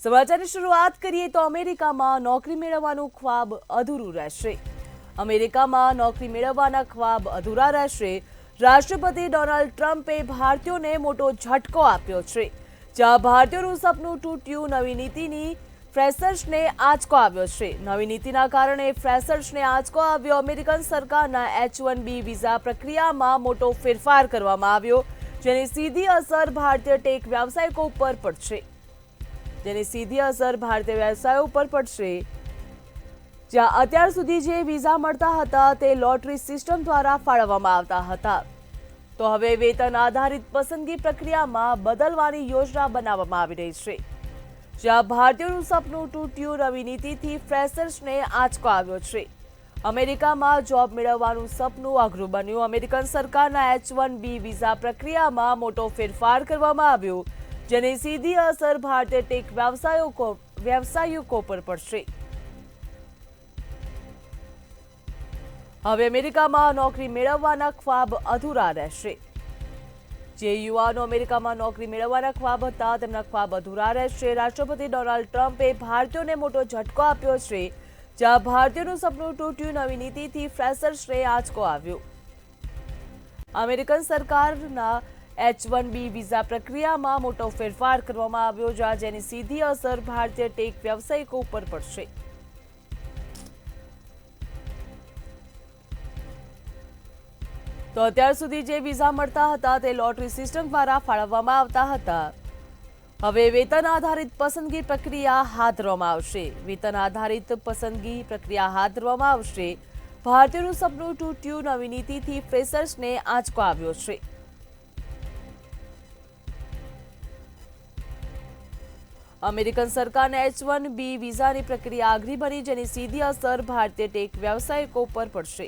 સમાચારની શરૂઆત કરીએ તો અમેરિકામાં નોકરી મેળવવાનું ખ્વાબ અધૂરું રહેશે। અમેરિકામાં નોકરી મેળવવાના ખ્વાબ અધૂરા રહેશે। રાષ્ટ્રપતિ ડોનાલ્ડ ટ્રમ્પે ભારતીયોને મોટો ઝટકો આપ્યો છે। જ્યાં ભારતીયોનું સપનું તૂટ્યું, નવી નીતિની ફ્રેશર્સને આંચકો આવ્યો છે। નવી નીતિના કારણે ફ્રેશર્સને આંચકો આવ્યો। અમેરિકન સરકારના H-1B વિઝા પ્રક્રિયામાં મોટો ફેરફાર કરવામાં આવ્યો, જેની સીધી અસર ભારતીય ટેક વ્યવસાયિકો પર પડશે। જ્યાં અત્યાર સુધી જે વિઝા મળતા હતા તે લોટરી સિસ્ટમ દ્વારા ફાળવવામાં આવતા હતા, તો હવે વેતન આધારિત પસંદગી પ્રક્રિયામાં બદલવાની યોજના બનાવવામાં આવી રહી છે। જ્યાં ભારતીયોનું સપનું તૂટ્યું, નવી નીતિથી ફ્રેશર્સને આંચકો આવ્યો છે। અમેરિકામાં જોબ મેળવવાનું સપનું અઘરું બન્યું। અમેરિકન સરકારના H-1B વિઝા પ્રક્રિયામાં મોટો ફેરફાર કરવામાં આવ્યો, જેની સીધી અસર ભારતીય ટેક વ્યવસાયિકો પર પડશે। હવે અમેરિકામાં નોકરી મેળવવાના ખ્વાબ અધૂરા રહેશે। જે યુવાનો અમેરિકામાં નોકરી મેળવવાના ખ્વાબ હતા, તેમના ખ્વાબ અધૂરા રહેશે। રાષ્ટ્રપતિ ડોનાલ્ડ ટ્રમ્પે ભારતીયોને મોટો ઝટકો આપ્યો છે। જ્યાં ભારતીયોનું સપનું તૂટ્યું, નવી નીતિથી ફ્રેશર્સને આંચકો આવ્યો। અમેરિકન સરકારના H-1B વિઝા પ્રક્રિયામાં મોટો ફેરફાર કરવામાં આવ્યો, જ્યાં જેની સીધી અસર ભારતીય ટેક વ્યવસાયિકો પર પડશે। તો અત્યાર સુધી જે વિઝા મળતા હતા તે લોટરી સિસ્ટમ દ્વારા ફાળવવામાં આવતા હતા, હવે વેતન આધારિત પસંદગી પ્રક્રિયા હાથ ધરવામાં આવશે। વેતન આધારિત પસંદગી પ્રક્રિયા હાથ ધરવામાં આવશે। ભારતીયોનું સપનું તૂટ્યું, નવી નીતિથી ફ્રેશર્સને આંચકો આવ્યો છે। અમેરિકન સરકારને H-1B વિઝાની પ્રક્રિયા અઘરી બની, જેની સીધી અસર ભારતીય ટેક વ્યવસાયિકો પર પડશે।